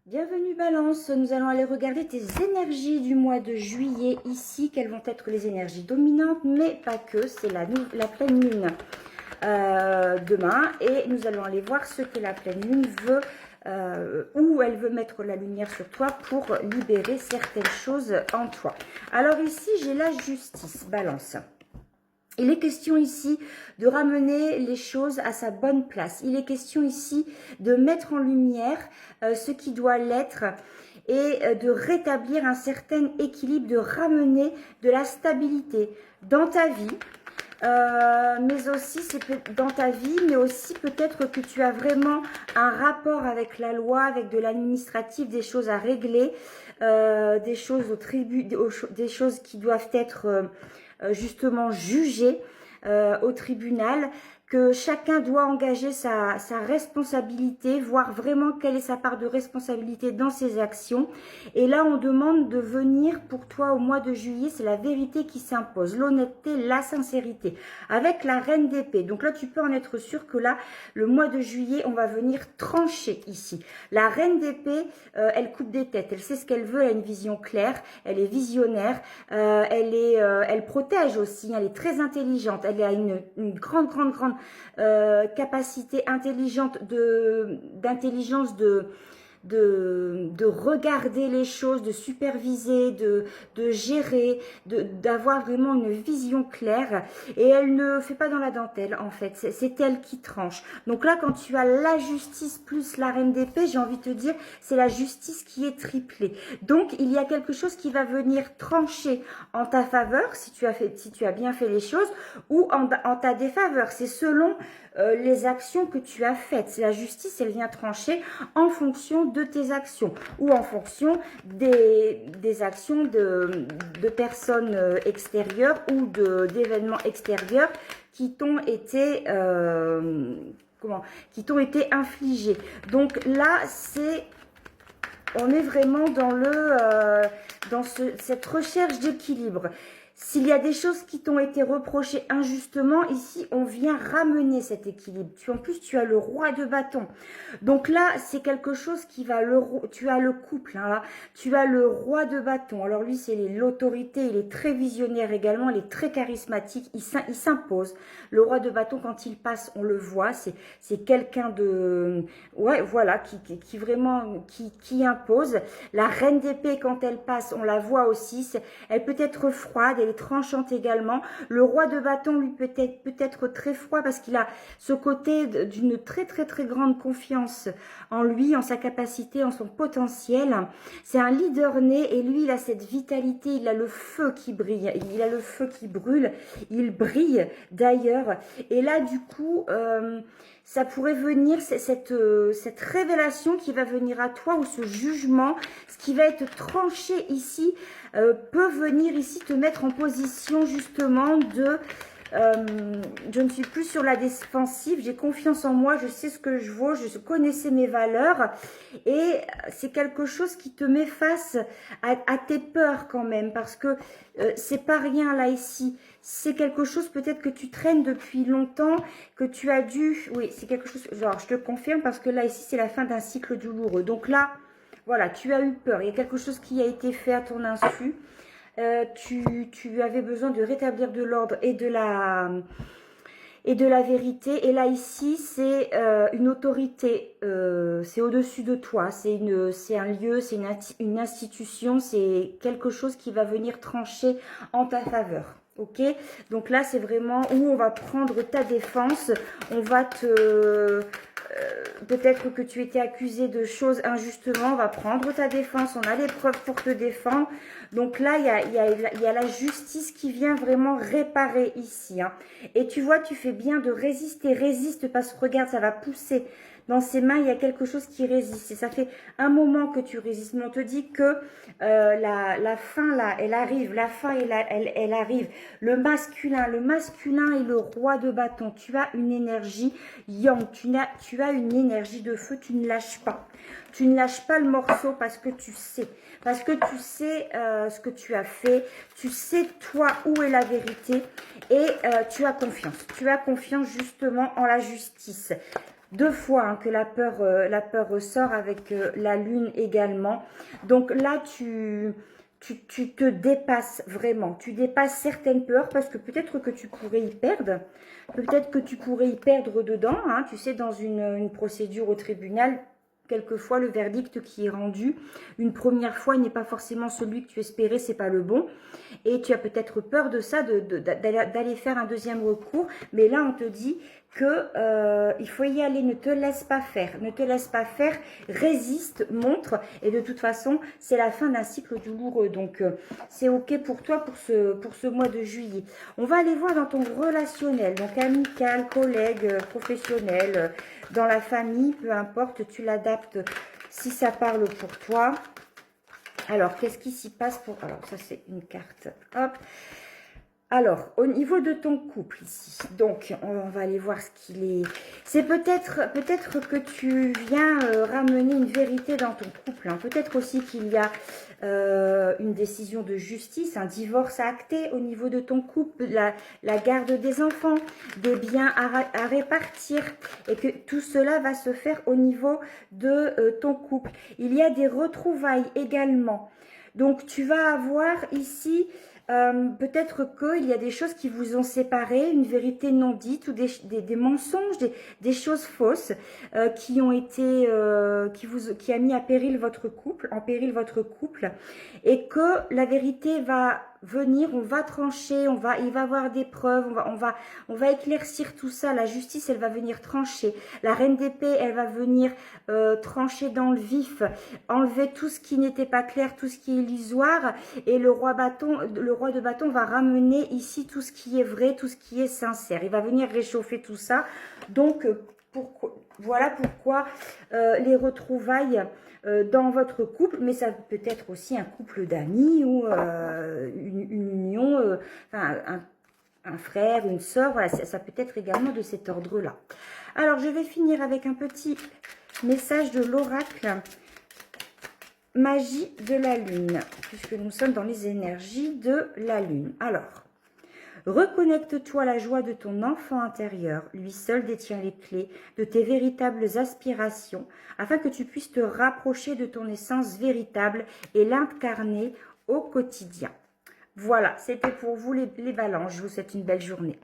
Bienvenue Balance, nous allons aller regarder tes énergies du mois de juillet ici, quelles vont être les énergies dominantes, mais pas que, c'est la pleine lune demain et nous allons aller voir ce que la pleine lune veut, où elle veut mettre la lumière sur toi pour libérer certaines choses en toi. Alors ici j'ai la justice, Balance. Il est question ici de ramener les choses à sa bonne place. Il est question ici de mettre en lumière ce qui doit l'être et de rétablir un certain équilibre, de ramener de la stabilité dans ta vie. Mais aussi c'est dans ta vie, mais aussi peut-être que tu as vraiment un rapport avec la loi, avec de l'administratif, des choses à régler, des choses au des choses qui doivent être justement jugées au tribunal, que chacun doit engager sa responsabilité, voir vraiment quelle est sa part de responsabilité dans ses actions. Et là, on demande de venir pour toi au mois de juillet, c'est la vérité qui s'impose, l'honnêteté, la sincérité, avec la reine d'épée. Donc là, tu peux en être sûr que là, le mois de juillet, on va venir trancher ici. La reine d'épée, elle coupe des têtes, elle sait ce qu'elle veut, elle a une vision claire, elle est visionnaire, elle protège aussi, elle est très intelligente, elle a une grande capacité intelligente d'intelligence de regarder les choses, de superviser, de gérer, d'avoir vraiment une vision claire. Et elle ne fait pas dans la dentelle, en fait. C'est elle qui tranche. Donc là, quand tu as la justice plus la reine d'épée, j'ai envie de te dire, c'est la justice qui est triplée. Donc, il y a quelque chose qui va venir trancher en ta faveur, si tu as bien fait les choses, ou en ta défaveur. C'est selon les actions que tu as faites. La justice, elle vient trancher en fonction de tes actions ou en fonction des actions de personnes extérieures ou d'événements extérieurs qui t'ont été infligés. Donc là, on est vraiment dans cette recherche d'équilibre. S'il y a des choses qui t'ont été reprochées injustement, ici, on vient ramener cet équilibre. En plus, tu as le roi de bâton. Donc là, c'est quelque chose qui va... Tu as le couple, hein, là. Tu as le roi de bâton. Alors lui, c'est l'autorité. Il est très visionnaire également. Il est très charismatique. Il s'impose. Le roi de bâton, quand il passe, on le voit. C'est quelqu'un de... Ouais, voilà, qui vraiment... Qui impose. La reine d'épée, quand elle passe, on la voit aussi. Elle peut être froide. Elle est tranchante également. Le roi de bâton, lui, peut être très froid parce qu'il a ce côté d'une très grande confiance en lui, en sa capacité, en son potentiel. C'est un leader né et lui, il a cette vitalité, il a le feu qui brille, il a le feu qui brûle, il brille d'ailleurs. Et là, du coup... ça pourrait venir, cette révélation qui va venir à toi, ou ce jugement, ce qui va être tranché ici, peut venir ici te mettre en position justement de... je ne suis plus sur la défensive, j'ai confiance en moi, je sais ce que je vaux, je connaissais mes valeurs et c'est quelque chose qui te met face à tes peurs quand même, parce que c'est pas rien là ici, c'est quelque chose peut-être que tu traînes depuis longtemps, que tu as dû, oui c'est quelque chose, genre je te confirme parce que là ici c'est la fin d'un cycle douloureux, donc là voilà, tu as eu peur, il y a quelque chose qui a été fait à ton insu. Tu avais besoin de rétablir de l'ordre et de la vérité. Et là, ici, c'est une autorité. C'est au-dessus de toi. C'est un lieu, c'est une institution. C'est quelque chose qui va venir trancher en ta faveur. Ok? Donc là, c'est vraiment où on va prendre ta défense. On va te... peut-être que tu étais accusé de choses injustement, on va prendre ta défense, on a des preuves pour te défendre. Donc là, il y a la justice qui vient vraiment réparer ici. Hein. Et tu vois, tu fais bien de résister, résiste parce que regarde, ça va pousser. Dans ses mains, il y a quelque chose qui résiste. Et ça fait un moment que tu résistes. Mais on te dit que la fin, là, elle arrive. La fin, elle arrive. Le masculin est le roi de bâton. Tu as une énergie yang. Tu as une énergie de feu. Tu ne lâches pas. Tu ne lâches pas le morceau parce que tu sais. Parce que tu sais ce que tu as fait. Tu sais, toi, où est la vérité. Et tu as confiance. Tu as confiance justement en la justice. deux fois hein, que la peur ressort avec la lune également. Donc là, tu te dépasses vraiment. Tu dépasses certaines peurs parce que peut-être que tu pourrais y perdre. Peut-être que tu pourrais y perdre dedans. Hein, tu sais, dans une procédure au tribunal, quelquefois, le verdict qui est rendu une première fois n'est pas forcément celui que tu espérais, c'est pas le bon. Et tu as peut-être peur de ça, d'aller faire un deuxième recours. Mais là, on te dit que il faut y aller, ne te laisse pas faire. Ne te laisse pas faire, résiste, montre. Et de toute façon, c'est la fin d'un cycle douloureux. Donc, c'est OK pour toi pour ce mois de juillet. On va aller voir dans ton relationnel, donc amical, collègue, professionnel, dans la famille, peu importe, tu l'adaptes si ça parle pour toi. Alors, qu'est-ce qui s'y passe pour... Alors, ça, c'est une carte. Hop. Alors, au niveau de ton couple ici, donc, on va aller voir ce qu'il est. C'est peut-être que tu viens ramener une vérité dans ton couple. Hein. Peut-être aussi qu'il y a une décision de justice, un divorce à acter au niveau de ton couple, la garde des enfants, des biens à répartir, et que tout cela va se faire au niveau de ton couple. Il y a des retrouvailles également. Donc, tu vas avoir ici... peut-être qu'il y a des choses qui vous ont séparés, une vérité non dite ou des mensonges, des choses fausses qui ont été, qui a mis à péril votre couple, et que la vérité va venir, on va trancher, il va avoir des preuves, on va éclaircir tout ça. La justice, elle va venir trancher. La reine d'épée, elle va venir trancher dans le vif, enlever tout ce qui n'était pas clair, tout ce qui est illusoire, et le roi de bâton va ramener ici tout ce qui est vrai, tout ce qui est sincère. Il va venir réchauffer tout ça. Donc, voilà pourquoi les retrouvailles dans votre couple, mais ça peut être aussi un couple d'amis ou une union, enfin, un frère, une sœur, voilà, ça peut être également de cet ordre-là. Alors, je vais finir avec un petit message de l'oracle Magie de la Lune, puisque nous sommes dans les énergies de la Lune. Alors, reconnecte-toi à la joie de ton enfant intérieur. Lui seul détient les clés de tes véritables aspirations, afin que tu puisses te rapprocher de ton essence véritable et l'incarner au quotidien. Voilà, c'était pour vous les balances. Je vous souhaite une belle journée.